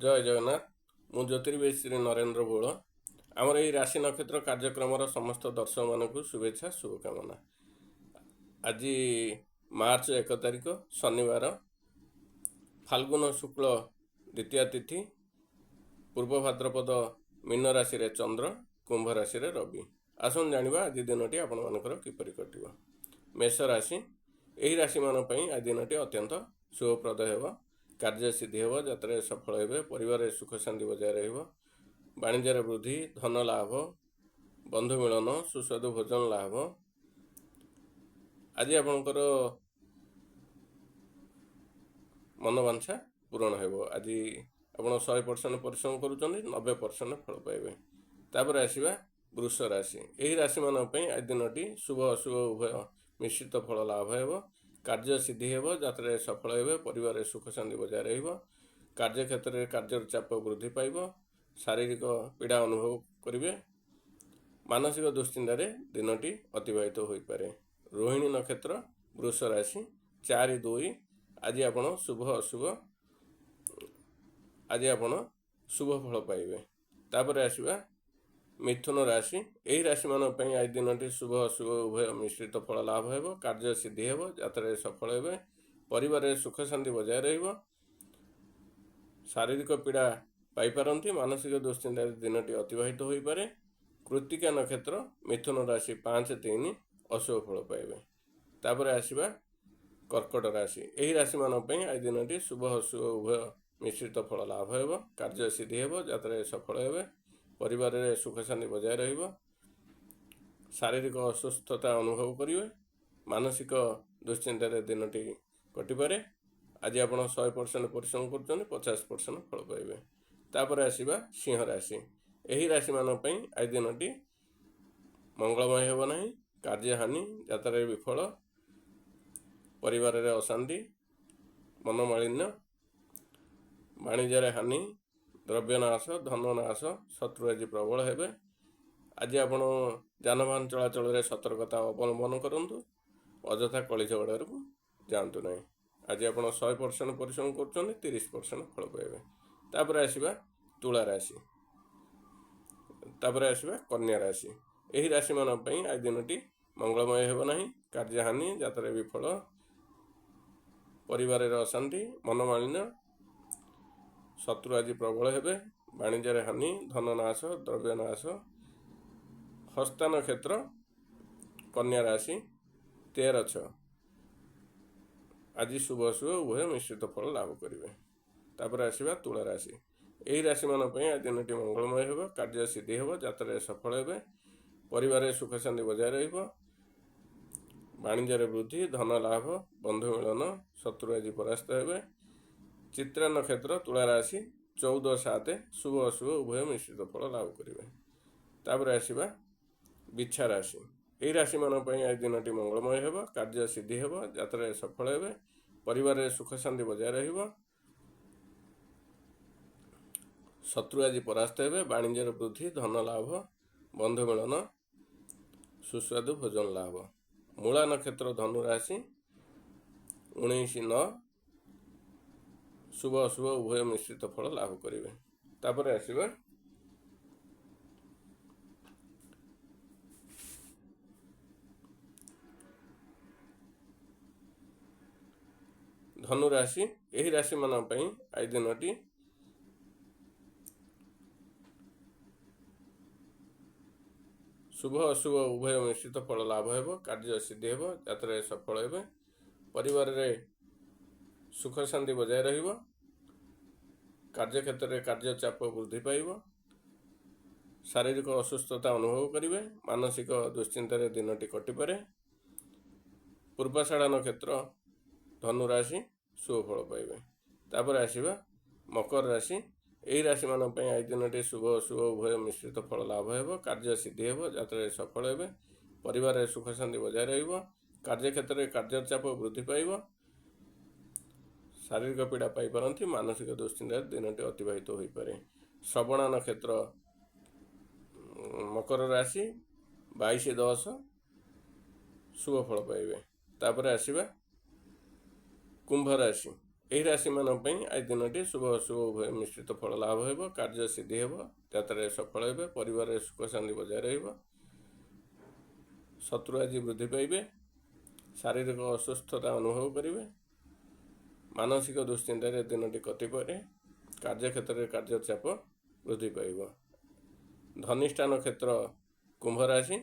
जय जगन्नाथ। मु ज्योतिर्वेद श्री नरेंद्र बोल। आमर यही राशि नक्षत्र कार्यक्रम समस्त दर्शक मानक शुभेच्छा शुभकामना। आज मार्च 1 तारिख शनिवार, फाल्गुन शुक्ल द्वितीय तिथि, पूर्व भाद्रपद मीन राशि रे चंद्र, कुंभ राशि रे रवि। आसन जानिबा आज दिनटी आपण मानकर किपरि कटिबो। मेष राशि, यही राशि मान पई आज दिनटी अत्यंत शुभप्रद हेबो। कार्य सिद्धि हेब, यात्रा सफल हेबे, परिवार सुख शांति बजाय रहिबो, वाणिज्य वृद्धि, धन लाभ, बंधु मिलन, सुस्वादु भोजन लाभ। आज आपणकर मनोवांछा पूरण हेबो। आज आप 100% परिश्रम करुचंदी, 90% फल पाइबे। तापर आसीबा वृष राशि। यही राशि मान पई आज दिनटी शुभ अशुभ उभय मिश्रित फल लाभ हेबो। कार्य सिद्धि हेब, यात्रा सफल हेबे, परिवार सुख शांति बजाय रहिबो, कार्य क्षेत्र में कार्य चाप वृद्धि पाइब, शारीरिक पीड़ा अनुभव करेंगे, मानसिक दुश्चिंतार दिनटी अतिबाहित हो पारे। रोहिणी नक्षत्र, वृष राशि, 4-2 आज आपण शुभ अशुभ आज आपण शुभ फल पाइबे। तापर आसीबा मिथुन राशि। यही राशि मान पई आज दिनटी शुभ अशुभ उभय मिश्रित फल लाभ हेबो, कार्य सिद्धि हेबो, यात्रा सफल हेबे, परिवार सुख शांति बजाय रहिबो, शारीरिक पीड़ा पाइपारती, मानसिक दुश्चिंतार दिनटी अतिबाहित हो पारे। कृत्तिका नक्षत्र, मिथुन राशि, 5-3 अशुभ फल पाइबे। तापर आसीबा कर्कट राशि। यही राशि मान पई आज दिनटी शुभ अशुभ उभय मिश्रित फल लाभ हेबो, कार्य सिद्धि हेबो, यात्रा सफल हेबे, परिवार सुख शांति बजाय रहिबो, शारीरिक असुस्थता अनुभव करेंगे, मानसिक दुश्चिंतार दिनटी कटिपारे। आज आप 100% परिश्रम कर 50% फल पाइबे। तापर आसीबा सिंह राशि। यही राशि मान पई आज दिनटी मंगलमय हेब नहीं, कार्य हानि, यात्रा विफल, परिवार अशांति, मनोमालिन्य, वाणिज्य हानि, द्रव्य नाश, धन नाश, शत्रु आज प्रबल हेबे। आज आपण जानवाहन चलाचल सतर्कता अवलंबन करंतु, अଯଥା कली झगड़ा को जातु ना। आज आप 100% परिश्रम कर 30% फल पाइबे। तापर आसीबा तुला राशि। तापर आसीबा कन्या राशि। यही राशि मान पई आज दिनटी मंगलमय हेब नहीं, कार्य हानि, यात्रा विफल, परिवार अशांति, मनोमालिन्य, शत्रु आज प्रबल हेबे, वाणिज्य हानि, धन नाश, द्रव्य नाश। हस्ता नक्षत्र, कन्या राशि, 13-6 आज शुभ शुभ उभय मिश्रित फल लाभ करेंगे। तापर आसीबा तुला राशि। यही राशि मान पई आज दिनटी मंगलमय हेब, कार्य सिद्धि हेब, यात्रा सफल हेबे, परिवार सुख शांति बजाय रहिबो, वाणिज्य वृद्धि, धन लाभ, बंधु मिलन, शत्रु आज परास्त हेबे। चित्रा नक्षत्र, तुला राशि, 14-7 शुभ अशुभ उभय मिश्रित फल लाभ करेंगे। तापर आसीबा बिच्छा राशि। यही राशि मान पई आज दिनटी मंगलमय हेब, कार्य सिद्धि हेब, यात्रा सफल हेबे, परिवार सुख शांति बजाय रहिबो, शत्रु आज परास्त हेबे, वाणिज्य वृद्धि, धन लाभ, बंधु मिलन, सुस्वादु भोजन लाभ। मूला नक्षत्र, धनु राशि, 19-9 शुभ अशुभ उभय मिश्रित फल लाभ करेंगे। तापर आसीबा धनु राशि। यही राशि मान पई आज दिनटी शुभ अशुभ उभय मिश्रित फल लाभ हेब, कार्य सिद्धि हेब, यात्रा सफल हेबे, परिवार सुख शांति बजाय रहिबो, कार्य क्षेत्र में कार्य चाप वृद्धि पाइब, शारीरिक असुस्थता अनुभव करेंगे, मानसिक दुश्चिंतार दिनटी कटिपारे। पूर्वाषाढ़ नक्षत्र, धनु राशि, शुभ फल पाइबे। तापर आसीबा मकर राशि। यही राशि मान पई आज दिनटी शुभ अशुभ उभय मिश्रित फल लाभ हेब, कार्य सिद्धि हेब, यात्रा सफल हेबे, परिवार सुख शांति बजाय रहिबो, कार्य क्षेत्र में कार्य चाप वृद्धि पाइब, शारीरिक पीड़ा पाइपारती, मानसिक दुश्चिंतार दिनटी अतिबाहित हो पारे। श्रवण नक्षत्र, मकर राशि, 22-10 शुभ फल पाइबे। तापर आसीबा कुंभ राशि। ଏହି ରାଶିମାନଙ୍କ ପାଇଁ ଆଜି ଦିନଟି ଶୁଭ ଅଶୁଭ ଉଭୟ ମିଶ୍ରିତ ଫଳ ଲାଭ ହେବ, କାର୍ଯ୍ୟ ସିଦ୍ଧି ହେବ, ଯାତ୍ରାରେ ସଫଳ ହେବେ, ପରିବାରରେ ସୁଖ ଶାନ୍ତି ବଜାୟ ରହିବ, ଶତ୍ରୁ ଆଜି ବୃଦ୍ଧି ପାଇବେ, ଶାରୀରିକ ଅସୁସ୍ଥତା ଅନୁଭବ କରିବେ, ମାନସିକ ଦୁଶ୍ଚିନ୍ତାରେ ଦିନଟି କଟିପାରେ, କାର୍ଯ୍ୟକ୍ଷେତ୍ରରେ କାର୍ଯ୍ୟଚାପ ବୃଦ୍ଧି ପାଇବ। ଧନିଷ୍ଠା ନକ୍ଷତ୍ର କୁମ୍ଭ ରାଶି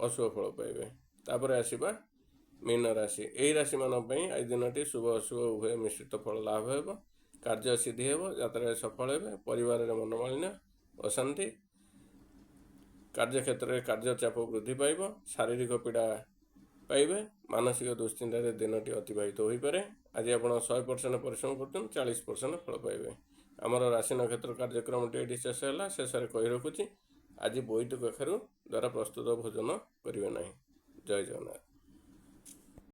ଅଶୁଭ ଫଳ ପାଇବେ। ତାପରେ ଆସିବା ମୀନ ରାଶି। ଏହି ରାଶିମାନଙ୍କ ପାଇଁ ଆଜି ଦିନଟି ଶୁଭ ଅଶୁଭ ଉଭୟ ମିଶ୍ରିତ ଫଳ ଲାଭ ହେବ, କାର୍ଯ୍ୟ ସିଦ୍ଧି ହେବ, ଯାତ୍ରାରେ ସଫଳ ହେବେ, ପରିବାରରେ ମନୋମାଳିନ୍ୟ ଅଶାନ୍ତି, କାର୍ଯ୍ୟକ୍ଷେତ୍ରରେ କାର୍ଯ୍ୟଚାପ ବୃଦ୍ଧି ପାଇବ, ଶାରୀରିକ ପୀଡ଼ା ପାଇବେ, ମାନସିକ ଦୁଶ୍ଚିନ୍ତାରେ ଦିନଟି ଅତିବାହିତ ହୋଇପାରେ। ଆଜି ଆପଣ 100% ପରିଶ୍ରମ କରୁଛନ୍ତି, 40% ଫଳ ପାଇବେ। ଆମର ରାଶି ନକ୍ଷତ୍ର କାର୍ଯ୍ୟକ୍ରମଟି ଏଠି ଶେଷ ହେଲା। ଶେଷରେ କହି ରଖୁଛି, ଆଜି ବୋଇତ କଖାରୁ ଦ୍ୱାରା ପ୍ରସ୍ତୁତ ଭୋଜନ କରିବେ ନାହିଁ। ଜୟ ଜଗନ୍ନାଥ।